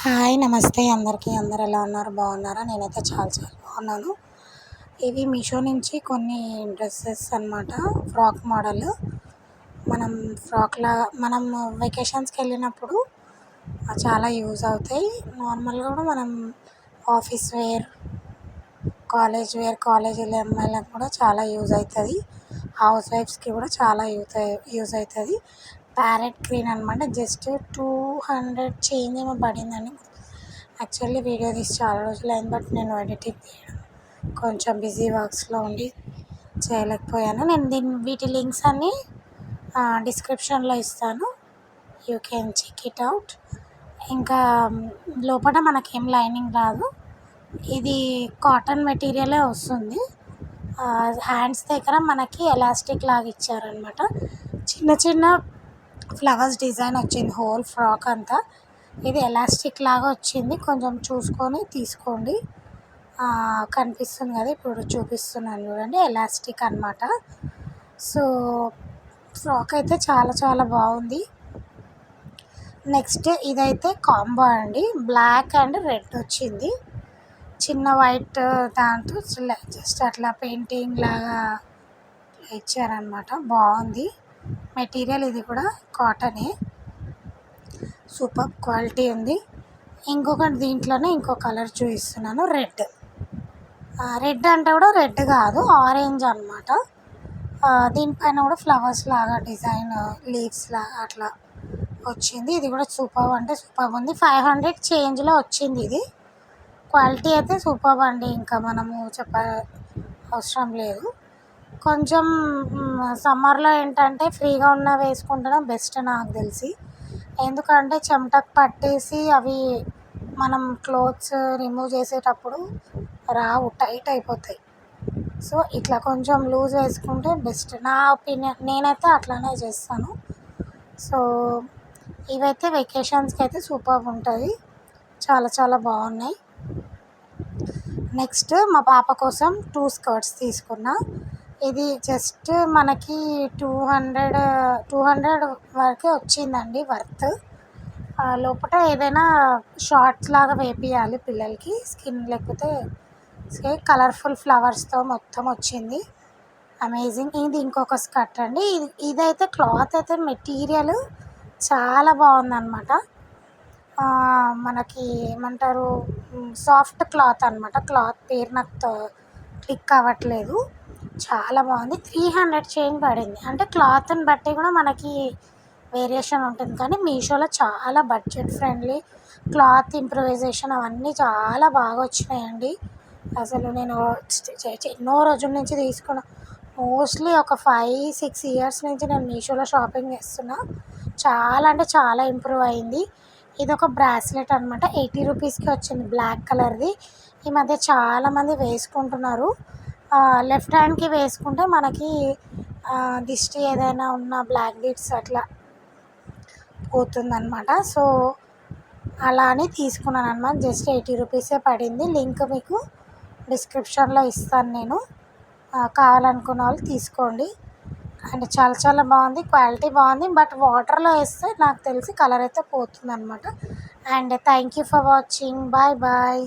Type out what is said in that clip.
Hi నమస్తే అందరికీ. అందరు ఎలా ఉన్నారు? బాగున్నారా? నేనైతే చాలా చాలా బాగున్నాను. ఇవి మీషో నుంచి కొన్ని డ్రెస్సెస్ అనమాట. Frock model. మనం మనం వెకేషన్స్కి వెళ్ళినప్పుడు చాలా యూజ్ అవుతాయి. నార్మల్గా కూడా మనం ఆఫీస్ వేర్, కాలేజ్ వెళ్ళే అమ్మాయిలకు కూడా చాలా యూజ్ అవుతుంది. హౌస్ వైఫ్స్కి కూడా చాలా యూజ్ అవుతుంది. ప్యారెట్ గ్రీన్ అనమాట. జస్ట్ 200 చేంజ్ ఏమో పడిందండి. యాక్చువల్లీ వీడియో తీసి చాలా రోజులు అయింది, బట్ నేను ఎడిటింగ్ చేయడం కొంచెం బిజీ వర్క్స్లో ఉండి చేయలేకపోయాను. నేను వీటి లింక్స్ అన్నీ డిస్క్రిప్షన్లో ఇస్తాను. You can check it out. ఇంకా లోపల మనకేం లైనింగ్ రాదు. ఇది కాటన్ మెటీరియలే వస్తుంది. హ్యాండ్స్ దగ్గర మనకి ఎలాస్టిక్ లాగా ఇచ్చారనమాట. చిన్న చిన్న ఫ్లవర్స్ డిజైన్ వచ్చింది హోల్ ఫ్రాక్ అంతా. ఇది ఎలాస్టిక్ లాగా వచ్చింది. కొంచెం చూసుకొని తీసుకోండి. కనిపిస్తుంది కదా, ఇప్పుడు చూపిస్తున్నాను చూడండి. ఎలాస్టిక్ అనమాట. సో ఫ్రాక్ అయితే చాలా చాలా బాగుంది. నెక్స్ట్ ఇదైతే కాంబో అండి. బ్లాక్ అండ్ రెడ్ వచ్చింది. చిన్న వైట్ దాంతో జస్ట్ అట్లా పెయింటింగ్ లాగా ఇచ్చారనమాట. బాగుంది మెటీరియల్. ఇది కూడా కాటనే. సూపర్ క్వాలిటీ ఉంది. ఇంకొకటి దీంట్లోనే ఇంకో కలర్ చూపిస్తున్నాను. రెడ్ అంటే కూడా రెడ్ కాదు, ఆరెంజ్ అనమాట. దీనిపైన కూడా ఫ్లవర్స్ లాగా డిజైన్, లీవ్స్ లాగా అట్లా వచ్చింది. ఇది కూడా సూపర్ అంటే సూపర్ ఉంది. 500 చేంజ్లో వచ్చింది. ఇది క్వాలిటీ అయితే సూపర్ అండి. ఇంకా మనము అవసరం లేదు. కొంచెం సమ్మర్లో ఏంటంటే ఫ్రీగా ఉన్న వేసుకుంటడం బెస్ట్ నాకు తెలిసి. ఎందుకంటే చెమటకు పట్టేసి అవి మనం క్లోత్స్ రిమూవ్ చేసేటప్పుడు రావు, టైట్ అయిపోతాయి. సో ఇట్లా కొంచెం లూజ్ వేసుకుంటే బెస్ట్ నా ఒపీనియన్. నేనైతే అట్లానే చేస్తాను. సో ఇవైతే వెకేషన్స్కి అయితే సూపర్ ఉంటుంది. చాలా చాలా బాగున్నాయి. నెక్స్ట్ మా పాప కోసం 2 స్కర్ట్స్ తీసుకున్నా. ఇది జస్ట్ మనకి 200 వరకే వచ్చిందండి వర్త్. లోపల ఏదైనా షార్ట్స్ లాగా వేపియాలి పిల్లలకి, స్కిన్ లేకపోతే కలర్ఫుల్ ఫ్లవర్స్తో మొత్తం వచ్చింది. అమేజింగ్. ఇది ఇంకొక స్కర్ట్ అండి. ఇదైతే క్లాత్ అయితే మెటీరియల్ చాలా బాగుందన్నమాట. మనకి ఏమంటారు, సాఫ్ట్ క్లాత్ అనమాట. క్లాత్ పేరు నాకు క్లిక్ అవ్వట్లేదు. చాలా బాగుంది. 300 చేంజ్ పడింది. అంటే క్లాత్ని బట్టి కూడా మనకి వేరియేషన్ ఉంటుంది. కానీ మీషోలో చాలా బడ్జెట్ ఫ్రెండ్లీ, క్లాత్ ఇంప్రూవైజేషన్ అవన్నీ చాలా బాగా వచ్చినాయండి. అసలు నేను ఎన్నో రోజుల నుంచి తీసుకున్నా. మోస్ట్లీ ఒక 5-6 ఇయర్స్ నుంచి నేను మీషోలో షాపింగ్ చేస్తున్నా. చాలా అంటే చాలా ఇంప్రూవ్ అయింది. ఇది ఒక బ్రాస్లెట్ అనమాట. 80 రూపీస్కి వచ్చింది, బ్లాక్ కలర్ది. ఈ మధ్య చాలామంది వేసుకుంటున్నారు. లెఫ్ట్ హ్యాండ్కి వేసుకుంటే మనకి దిష్టి ఏదైనా ఉన్న బ్లాక్ బీడ్స్ అట్లా పోతుందన్నమాట. సో అలా అని తీసుకున్నాను అనమాట. జస్ట్ 80 రూపీసే పడింది. లింక్ మీకు డిస్క్రిప్షన్లో ఇస్తాను నేను. కావాలనుకున్న వాళ్ళు తీసుకోండి. అండ్ చాలా చాలా బాగుంది, క్వాలిటీ బాగుంది. బట్ వాటర్లో వేస్తే నాకు తెలిసి కలర్ అయితే పోతుంది అనమాట. And thank you for watching. Bye bye.